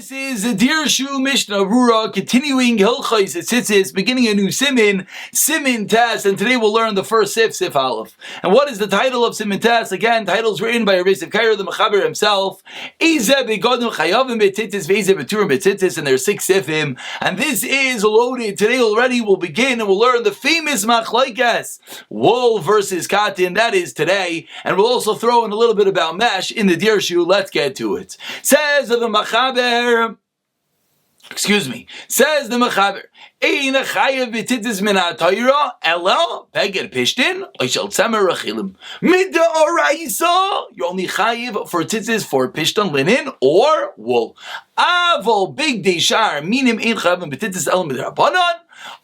This is the Dirshu Mishnah Berurah, continuing Concise Tzitzis, beginning a new Simin Test, and today we'll learn the first Sif Aleph. And what is the title of Simin Test? Again, titles written by Rabbi Kaira the Mechaber himself. And there's 6 Sifim, and this is loaded. Today already we'll begin and we'll learn the famous Machlaikas, wool versus cotton. That is today, and we'll also throw in a little bit about mesh in the Dirshu. Let's get to it. Says the Mechaber, says the Mechaber, Ein chayev b'tzitzis min ha'torah ela beged pishtin oishel tzemer rechilim midoraisa. You only chayev for tzitzis for pishtin linen or wool. Avol big deishar minim ein chayev b'tzitzis el midrabanan.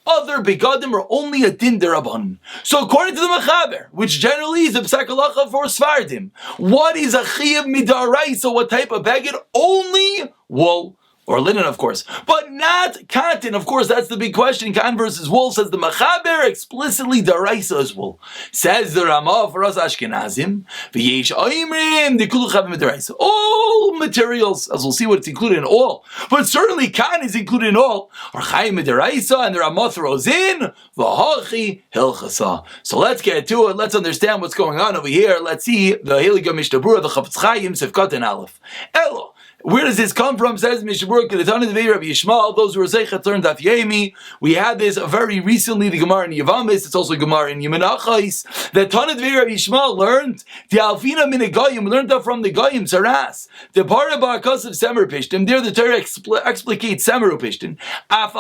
Other begadim are only a din derabanan. So according to the Mechaber, which generally is a psak halacha for Sfardim, what is a chayev midaraisa? What type of beged? Only wool. Or linen, of course, but not cotton. Of course, that's the big question. Cotton versus wool. Says the Mechaber explicitly daraisa is wool. Says the Ramah for us Ashkenazim, v'yesh oimrim dekulu chavim daraisa. All materials, as we'll see what it's included in all, but certainly cotton is included in all, are chayim daraisa, and the Ramah throws in v'hachi hilchasa. So let's get to it. Let's understand what's going on over here. Let's see the Yomi Mishnah Berurah, the Chafetz Chaim Sefkat and Aleph. Elo. Where does this come from? Says Mishnah Berurah, the Tana Devei Rabbi Yishmael. Those who are zeichet learned Daf Yomi. We had this very recently. The Gemara in Yavamis. It's also Gemara in Yemenachais. The Tana Devei Rabbi Yishmael learned the Alfina min Goyim. Learned that from the Goyim Saras. The part about of Semer Pishtim. There the Torah explicates Semer Pishtim. Af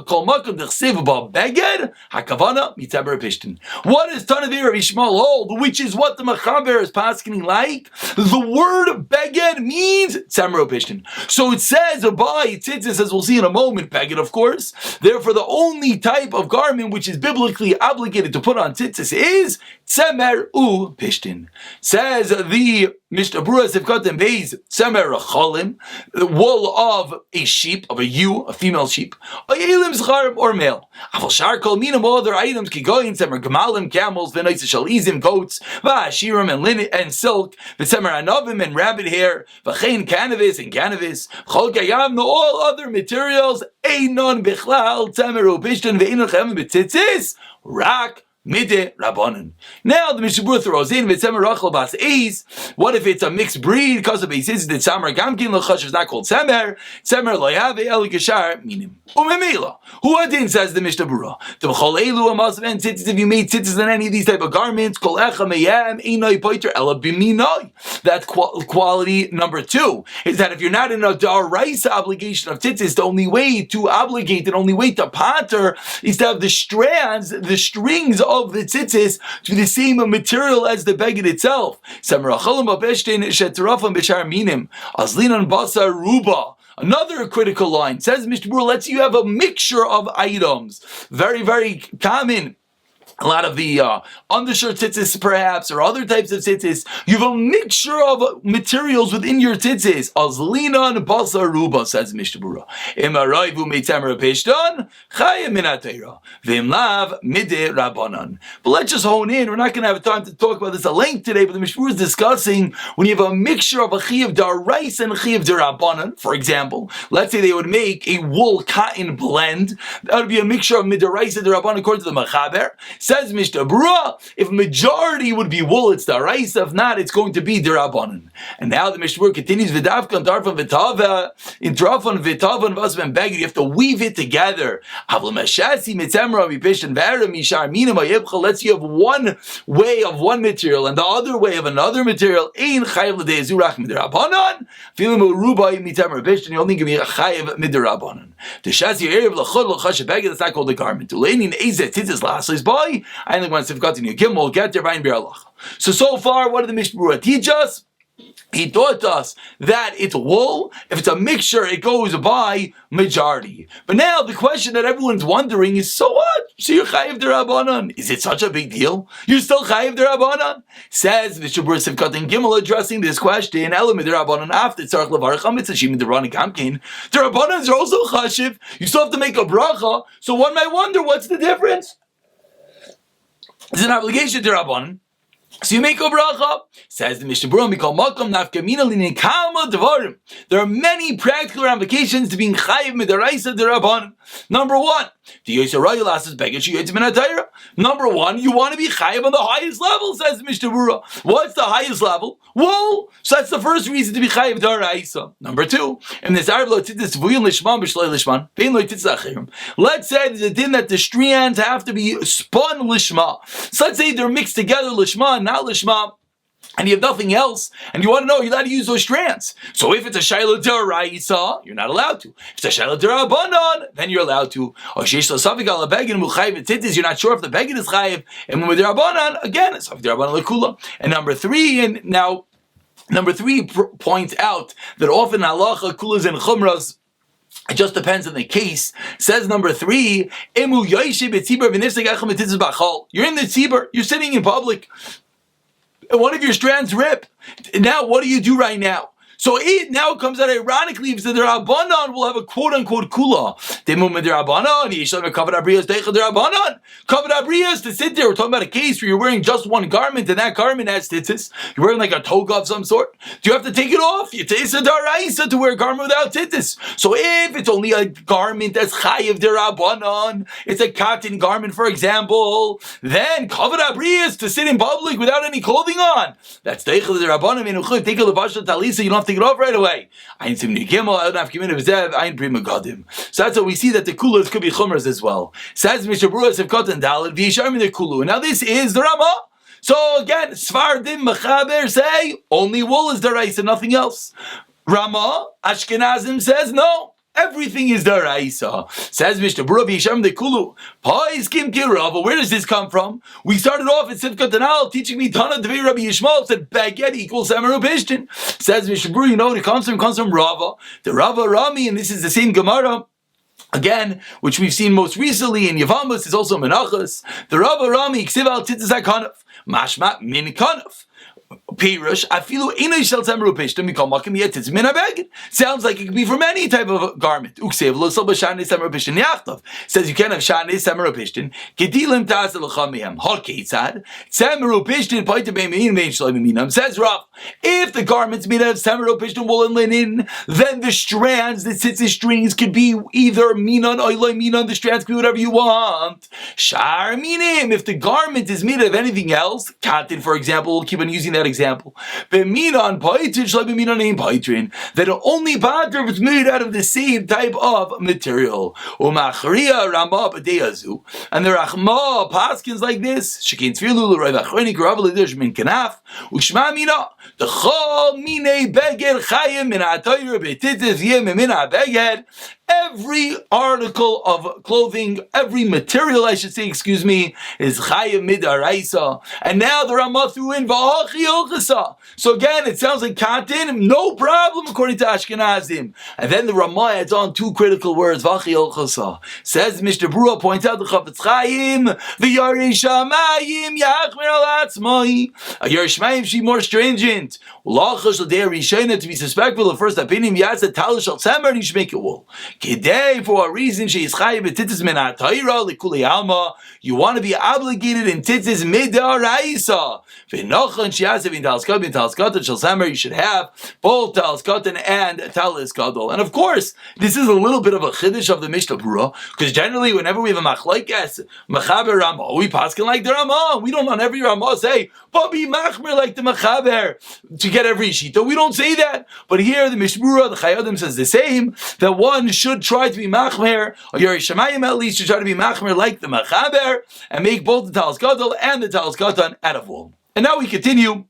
kol makom dechsev ba beged hakavana mitzemer Pishtim. What does Tana Devei Rabbi Yishmael hold? Which is what the Mechaber is paskening like. The word beged means Samro Pishtin. So it says by Tzitzis, as we'll see in a moment, beged, of course. Therefore, the only type of garment which is biblically obligated to put on Tzitzis is Tzemer U Pishtin. Says the Mishnah Berurah Sefkat and Beis Tzemer Cholim, the wool of a sheep, of a ewe, a female sheep, a Yelim Zcharim or male. Aval Shar Kol Minam, other items, Kigoyin, Tzemer Gemalim, camels, V'noitz Shalizim, goats, V'ashirim and linen and silk, V'tzemer Anavim and rabbit hair, V'chein cannabis and cannabis, Chol Gayam, all other materials, Einon Bichlal, Tzemer U Pishtin, V'einon Chem B'tzitzis, Rak Mide Rabbanan. Now the Mishnah Berurah throws in V'tzemer Rachel Bas Eis. What if it's a mixed breed? Because of Eis, the Tzemer Gamkin L'chash is not called Tzemer. Tzemer Lo Yave El Geshar Minim. Umemela. Who adin, says the Mishnah Berurah. The B'chol Elu Amas Ben Tzitzis. If you made tzitzis in any of these type of garments, Kol Echa Meyam Einoi Poiter Ela B'minoi. That quality number 2 is that if you're not in a daraisa obligation of tzitzis, the only way to obligate, the only way to pater is to have the strands, the strings of the tzitzis to be the same material as the beged itself. Another critical line says Mishnah Berurah, let's say you have a mixture of items, very, very common. A lot of the undershirt tzitzis, perhaps, or other types of tzitzis. You have a mixture of materials within your tzitzis. Azlina and basar ruba, says Mishnah Berurah. Imarayvu meitzemer pishton chayim min ha'torah v'imlav mideh rabbanan. But let's just hone in. We're not going to have time to talk about this at length today. But the Mishnah Berurah is discussing when you have a mixture of a chiyuv darais and a chiyuv derabbanan. For example, let's say they would make a wool cotton blend. That would be a mixture of midarais and derabbanan according to the Mechaber. Says Mishnah Berurah, if majority would be wool, it's daraisa. If not, it's going to be derabanan. And now the Mishnah Berurah continues, v'davkan tarfan v'tava, in trafan v'tava and vasman beged. You have to weave it together. Let's say you have one way of one material and the other way of another material. Ein chayav l'deizurach miderabanan. Feeling rubai mitemer pishtin. You only give me a chayav miderabanan. The shasi erev l'chod l'chash beged. That's not called a garment. Uleinin eizet tzitzis la'aslis boy. I only want to continue. We'll get there by in Bir. So far, what did the Mishnah Berurah teach us? He taught us that it's wool. If it's a mixture, it goes by majority. But now the question that everyone's wondering is, so what? So you're chayiv derabanan. Is it such a big deal? You're still chayiv derabanan? Says Mishnah Berurah Sefkat and Gimel addressing this question. Elamid derabanan after tzarich levarach mitzashim derabanan gamkin. Derabanans are also chashiv. You still have to make a bracha. So one might wonder, what's the difference? Is it an obligation derabanan? So you make a bracha. Says the Mishnah Berurah, "Mikol makom nafkamina linikama devarim." There are many practical ramifications to being chayiv midaraisa derabanan. Number one, the Yisrael asks beggar she yitz min hatayra. Number one, you want to be chayiv on the highest level. Says the Mishnah Berurah. What's the highest level? Wool. So that's the first reason to be chayiv deraisa. Number two, in this Arab lo tzitzis vuyin lishman b'shloi lishman vein lo tzitzis achirim. Let's say there's a din that the strands have to be spun lishma. So let's say they're mixed together lishma, not lishma, and you have nothing else, and you want to know, you're allowed to use those strands. So if it's a shayla d'oraisa, you're not allowed to. If it's a shayla d'rabanan, then you're allowed to. Or sheish lo safik ala begin muchayiv tzitzis, you're not sure if the begin is chayiv, and with d'rabanan, again, it's safik d'rabanan lekula. And number three points out that often halacha, kulas, and chumras, it just depends on the case. Says number three, you're in the tzibur, you're sitting in public, and one of your strands rip. Now, what do you do right now? So it now comes out ironically because the Rabbanan will have a quote-unquote kula. Kavod abriyas to sit there. We're talking about a case where you're wearing just one garment and that garment has tzitzis. You're wearing like a toga of some sort. Do you have to take it off? It's a daraisa to wear a garment without tzitzis. So if it's only a garment that's chayiv derabanan, it's a cotton garment, for example, then kavod abriyas to sit in public without any clothing on. That's teichel derabanan. Take a levasha talisa. You don't have to take it off right away. So that's what we see, that the kulas could be chumras as well. Says Mishnah Berurah Sivkot and Daled v'yisharmi the kulu. Now this is the Ramah. So again, Sfardim Mechaber say only wool is deraisa, nothing else. Ramah Ashkenazim says no. Everything is daraisa. Says Mishnah Berurah v'yisharmi the kulu. Pais kim kirava. Where does this come from? We started off at Sivkot and Daled teaching me Tana Devei Rabbi Yishmael said baguette equals Samaru Pishtin. Says Mishnah Berurah, you know what it comes from? It comes from Rava. The Rava Rami, and this is the same Gemara, again, which we've seen most recently in Yavamas, is also Menachos. The Rava Rami, Ksiv al Tzitzis HaKanaf, Mashma min Kanaf. Pirush, afilu inay shel tzemeru pishtim mikol makom yetitz min habeged. Sounds like it could be from any type of garment. Uksev lo sol b'shanei tzemeru pishtin yachtov. Says you can't have shanei tzemeru pishtin. Gedilim ta'as l'cham mihem. Hol keitzad tzemeru pishtin paita b'mein vein shloim minam. Says Rav, if the garment's made out of tzemeru pishtin wool and linen, then the strands, the tzitzis strings, could be either minan or loy minan. The strands could be whatever you want. Shar minim. If the garment is made of anything else, cotton, for example, we'll keep on using that example. That only pater was made out of the same type of material. And the Rachma paskins like this. Every article of clothing, every material, I should say, is chayim midaraisa. And now the Ramah threw in v'achi ilchasa. So again, it sounds like cotton, no problem according to Ashkenazim. And then the Ramah adds on two critical words, v'achi ilchasa. Says Mishnah Berurah, points out the Chafetz Chaim, v'yarei shamayim yachmer al atzmai. A yarei shamayim, she more stringent. L'achas l'dei rishayna, to be suspectful, the first opinion, yaz the tal shal tzemer, you should make it wool. Today, for a reason, she is chayiv b'tzitzis min ha'tayra l'kulei alma. You want to be obligated in tzitzis midaraisa. V'nochan she'asev in talis katan shel samer. You should have both talis katan and talis gadol. And of course, this is a little bit of a chiddush of the Mishnah Berurah, because generally, whenever we have a machlokes mechaber Ramah, we paskin like the Ramah. We don't on every Ramah say, but be machmer like the mechaber to get every shita. We don't say that. But here, the Mishnah Berurah, the Chayadim says the same, that one should try to be machmer, or Yerei Shamayim at least should try to be machmer like the machaber, and make both the talis gadol and the talis katan out of wool. And now we continue.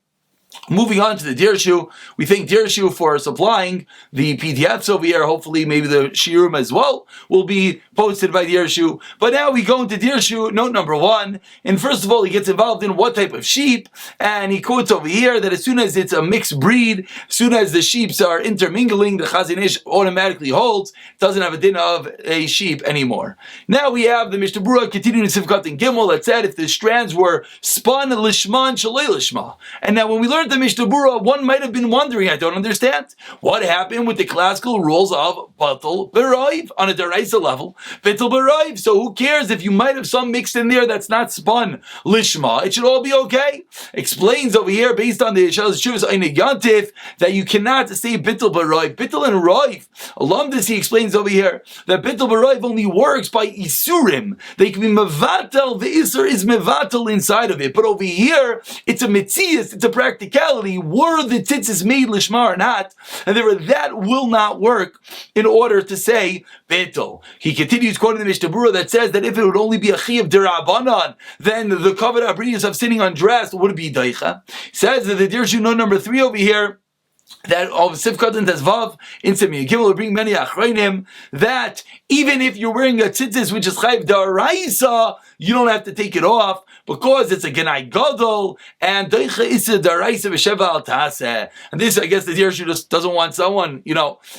Moving on to the Dirshu, we thank Dirshu for supplying the PDFs over here. Hopefully, maybe the shiurim as well will be posted by Dirshu. But now we go into Dirshu, note number one. And first of all, he gets involved in what type of sheep. And he quotes over here that as soon as it's a mixed breed, as soon as the sheep are intermingling, the Chazon Ish automatically holds, doesn't have a din of a sheep anymore. Now we have the Mishnah Berurah continuing in Sivkot and Gimel that said if the strands were spun lishman shalei lishma. And now when we learn learned the Mishnah Berurah, one might have been wondering, I don't understand. What happened with the classical rules of Batal B'Raiv on a Deraisa level? Batal B'Raiv, so who cares if you might have some mixed in there that's not spun Lishma? It should all be okay. Explains over here, based on the Shuvas Einig Yantif, that you cannot say Batal B'Raiv. Batal and Raiv. Alumdus, he explains over here, that Batal B'Raiv only works by Isurim. They can be Mevatel, the Isur is Mevatel inside of it. But over here, it's a Metzias, it's a practicality. Were the Tzitzis made Lishma or not? And therefore that will not work in order to say Betel. He continues quoting the Mishnah Berurah that says that if it would only be a Chiyav D'Rabbanan, then the Kavod Abriyos of sitting undressed would be Daicha. He says that the Dirshu number 3 over here, that of Sivkat and Tezvav in Semi Gimel will bring many achreinim that even if you're wearing a tzitzis which is chayv daraisa, you don't have to take it off because it's a genai gadol and deicha isa daraisa v'sheva al taseh. And this, I guess, the Dirshu just doesn't want someone,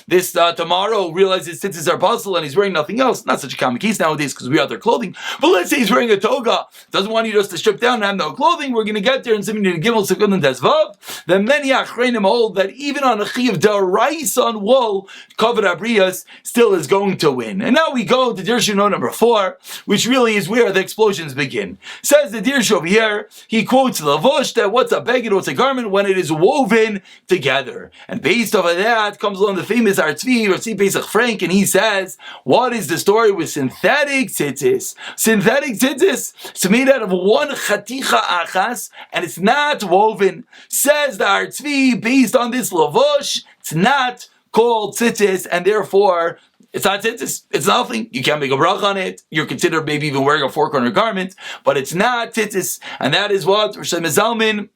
this tomorrow realizes tzitzis are puzzle and he's wearing nothing else. Not such a common case nowadays because we have their clothing. But let's say he's wearing a toga, doesn't want you just to strip down and have no clothing. We're going to get there in Semi Gimel Sivkat and Tezvav. Then many achreinim hold that even on a chiyav daraisa on wool, Kavod Abriyos still is going to win. And now we go to Dirshu number 4, which really is where the explosions begin. Says the Dirshu over here, he quotes Lavush that what's a beged, what's a garment when it is woven together. And based off of that comes along the famous Artzvi or Tzvi Pesach Frank, and he says, what is the story with synthetic tzitzis? Synthetic tzitzis, it's made out of one chaticha achas, and it's not woven. Says the Artzvi, based on this Lavush, it's not called tzitzis, and therefore it's not tzitzis. It's nothing. You can't make a brach on it. You're considered maybe even wearing a four-corner garment, but it's not tzitzis, and that is what Rosh Zalman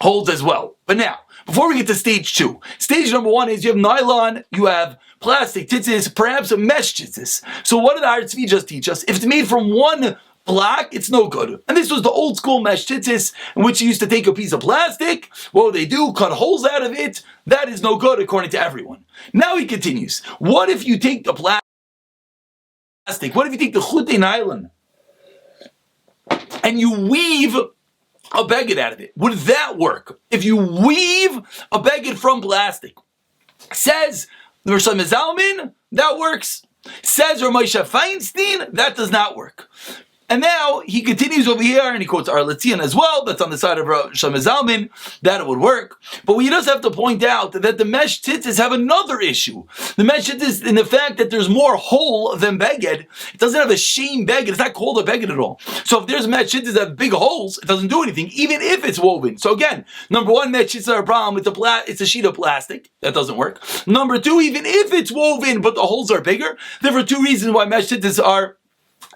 holds as well. But now, before we get to stage 2, stage number 1 is you have nylon, you have plastic tzitzis, perhaps a mesh tzitzis. So what did Artzvi just teach us? If it's made from one block, it's no good. And this was the old school mesh tzitzis, in which you used to take a piece of plastic. What would they do? Cut holes out of it. That is no good according to everyone. Now he continues. What if you take the plastic? What if you take the chute nylon and you weave a beged out of it? Would that work? If you weave a beged from plastic, says the Rosh Zalman, that works. Says Ramosha Feinstein, that does not work. And now he continues over here and he quotes Arletzian as well, that's on the side of Rosh Zalman, that it would work. But we just have to point out that the mesh tzitzis have another issue. The mesh tzitzis, in the fact that there's more hole than beged, it doesn't have a sheen beged, it's not called a beged at all. So if there's mesh tzitzis that have big holes, it doesn't do anything, even if it's woven. So again, number 1, mesh tzitzis are a problem, it's a sheet of plastic, that doesn't work. Number 2, even if it's woven but the holes are bigger, there are 2 reasons why mesh tzitzis are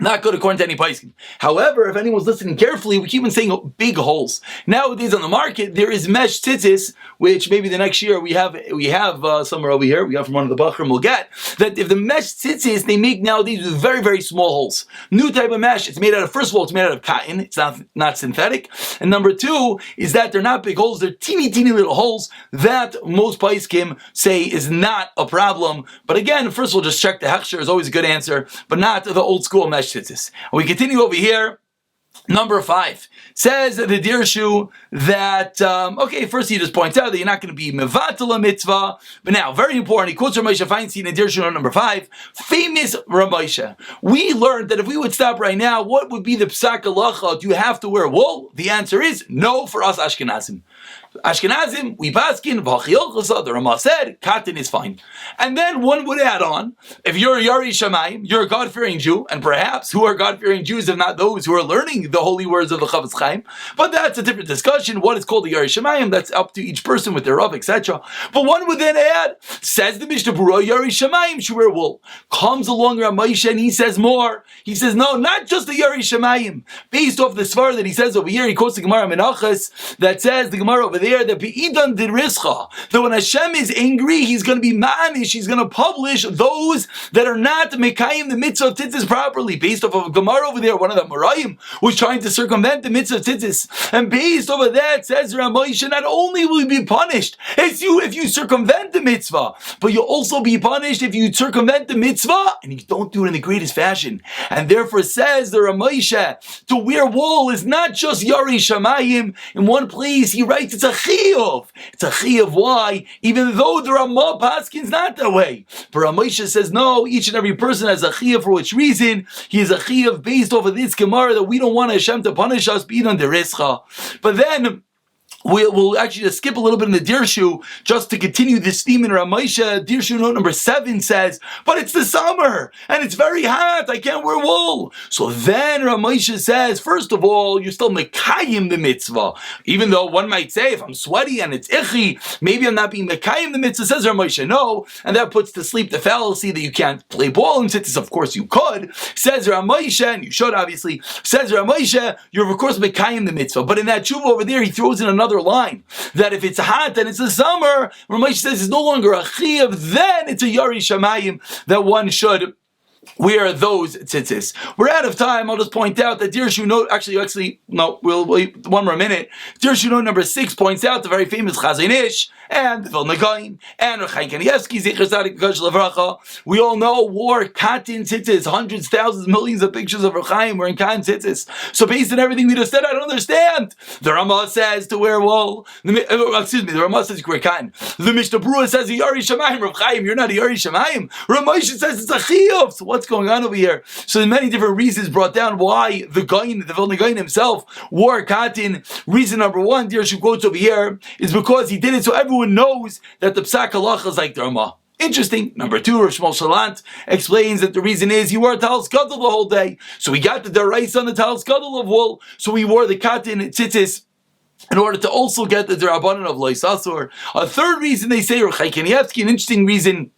not good according to any paiskim. However, if anyone's listening carefully, we keep on saying big holes. Nowadays on the market, there is mesh tzitzis, which maybe the next year we have somewhere over here, we have from one of the Bachrim we'll get, that if the mesh tzitzis, they make nowadays with very, very small holes. New type of mesh, it's made out of, first of all, it's made out of cotton, it's not synthetic. And number 2 is that they're not big holes, they're teeny little holes that most paiskim say is not a problem. But again, first of all, just check the hechsher is always a good answer, but not the old school mesh tzitzis. We continue over here. Number 5 says the Dirshu that first he just points out that you're not going to be mevatel a mitzvah, but now very important. He quotes Ramosha Feinstein in Dirshu number 5, famous Ramosha. We learned that if we would stop right now, what would be the psak halacha? Do you have to wear wool? The answer is no for us Ashkenazim. Ashkenazim, we paskin, v'achiyol the Ramah said, cotton is fine. And then one would add on, if you're a Yari Shamayim, you're a God-fearing Jew, and perhaps who are God-fearing Jews if not those who are learning the holy words of the Chavetz Chaim, but that's a different discussion. What is called a Yari Shamayim, that's up to each person with their Rav, etc. But one would then add, says the Mishnah Berurah, Yari Shamayim should wear wool. Comes along Ramosha and he says more. He says, no, not just the Yari Shamayim. Based off the svar that he says over here, he quotes the Gemara Menachos that says, the Gemara over there, that Be'idan Dirischa, that when Hashem is angry, he's going to be manish, he's going to publish those that are not Mekayim the mitzvah of tzitzis properly. Based off of a Gemara over there, one of the Marayim was trying to circumvent the mitzvah of tzitzis. And based off of that, says Ramosha, not only will you be punished if you circumvent the mitzvah, but you'll also be punished if you circumvent the mitzvah and you don't do it in the greatest fashion. And therefore says the Ramosha, to wear wool is not just Yari Shamayim. In one place he writes it's a chiyuv. It's a chiyuv. Why? Even though the Ramah paskin's not that way. But Ramosha says, no, each and every person has a chiyuv. For which reason? He is a chiyuv based off of this Gemara that we don't want Hashem to punish us being on the rischa. But then, we'll actually just skip a little bit in the Dirshu just to continue this theme in Ramosha. Dirshu note number 7 says, but it's the summer and it's very hot. I can't wear wool. So then Ramosha says, first of all, you're still mekayim the mitzvah. Even though one might say, if I'm sweaty and it's ichi, maybe I'm not being mekayim the mitzvah. Says Ramosha, no. And that puts to sleep the fallacy that you can't play ball in Tzitzis. Of course you could. Says Ramosha, and you should obviously. Says Ramosha, you're of course mekayim the mitzvah. But in that tshuva over there, he throws in another line that if it's hot and it's the summer, Ramesh says it's no longer a chiyuv, then it's a yari shamayim that one should wear those tzitzis. We're out of time. I'll just point out that Dirshu note, we'll wait one more minute. Dirshu note number 6 points out the very famous Chazon Ish and the Vilna Gaon and Rechaim Kanievsky, Zecher Tzadik V'Kodesh Levracha. We all know wore cotton tzitzis, hundreds, thousands, millions of pictures of Rechaim wearing cotton tzitzis. So based on everything we just said, I don't understand. The Ramah says to wear wool. The Ramah says to wear cotton. The Mishnah Berurah says a yari shamayim. Rechaim, you're not a yari shamayim. Ramesh says it's a chiyuv. So what's going on over here? So there's many different reasons brought down why the Vilna Gaon himself wore cotton. Reason number 1, Dirshu quotes over here, is because he did it so everyone knows that the psak halacha is like the Ramah. Interesting. Number 2, Rav Shmuel Shalant explains that the reason is he wore a talis gadol the whole day. So he got the deraisa on the talis gadol of wool. So he wore the cotton tzitzis in order to also get the derabanan of lois asur. A third reason they say, Rechaim Kanievsky, an interesting reason,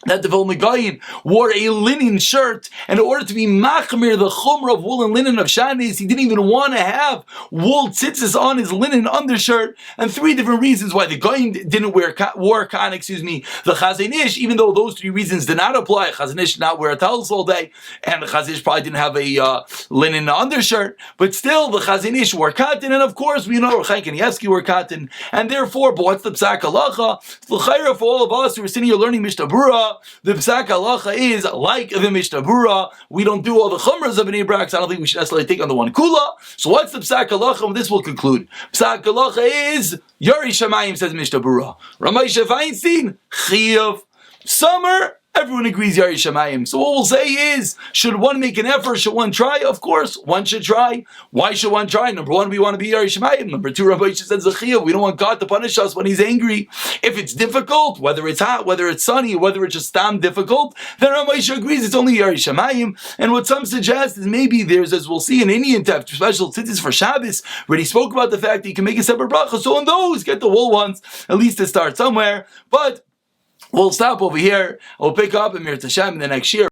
that the Vilna Gaon wore a linen shirt, and in order to be machmir the chumrah of wool and linen of shanis, he didn't even want to have wool tzitzis on his linen undershirt. And 3 different reasons why the Gaon didn't wore khan, the Chazon Ish, even though those 3 reasons did not apply. Chazon Ish did not wear a talis all day, and the Chazon Ish probably didn't have a linen undershirt, but still the Chazon Ish wore cotton, and of course we know Rechaim Kanievsky wore cotton, and therefore, but what's the psak halacha? L'chayra for all of us who are sitting here learning Mishnah Berurah, the psak halacha is like the Mishnah Berurah. We don't do all the chumras of an Ibrak, so I don't think we should necessarily take on the one kula. So what's the psak halacha? Well, this will conclude. Psak halacha is yari shamayim, says Mishnah Berurah. Ramesh Feinstein, chiyuv. Summer, everyone agrees yari shamayim. So what we'll say is, should one make an effort? Should one try? Of course, one should try. Why should one try? Number 1, we want to be yari shamayim. Number 2, Rabbi Yisrael says zechiyah. We don't want God to punish us when He's angry. If it's difficult, whether it's hot, whether it's sunny, whether it's just difficult, then Rabbi Yisrael agrees it's only yari shamayim. And what some suggest is maybe there's, as we'll see in Indian to have special tzitzis for Shabbos, where he spoke about the fact that you can make a separate bracha. So on those, get the wool ones, at least to start somewhere. But we'll stop over here. We'll pick up in Mir Tashem in the next year.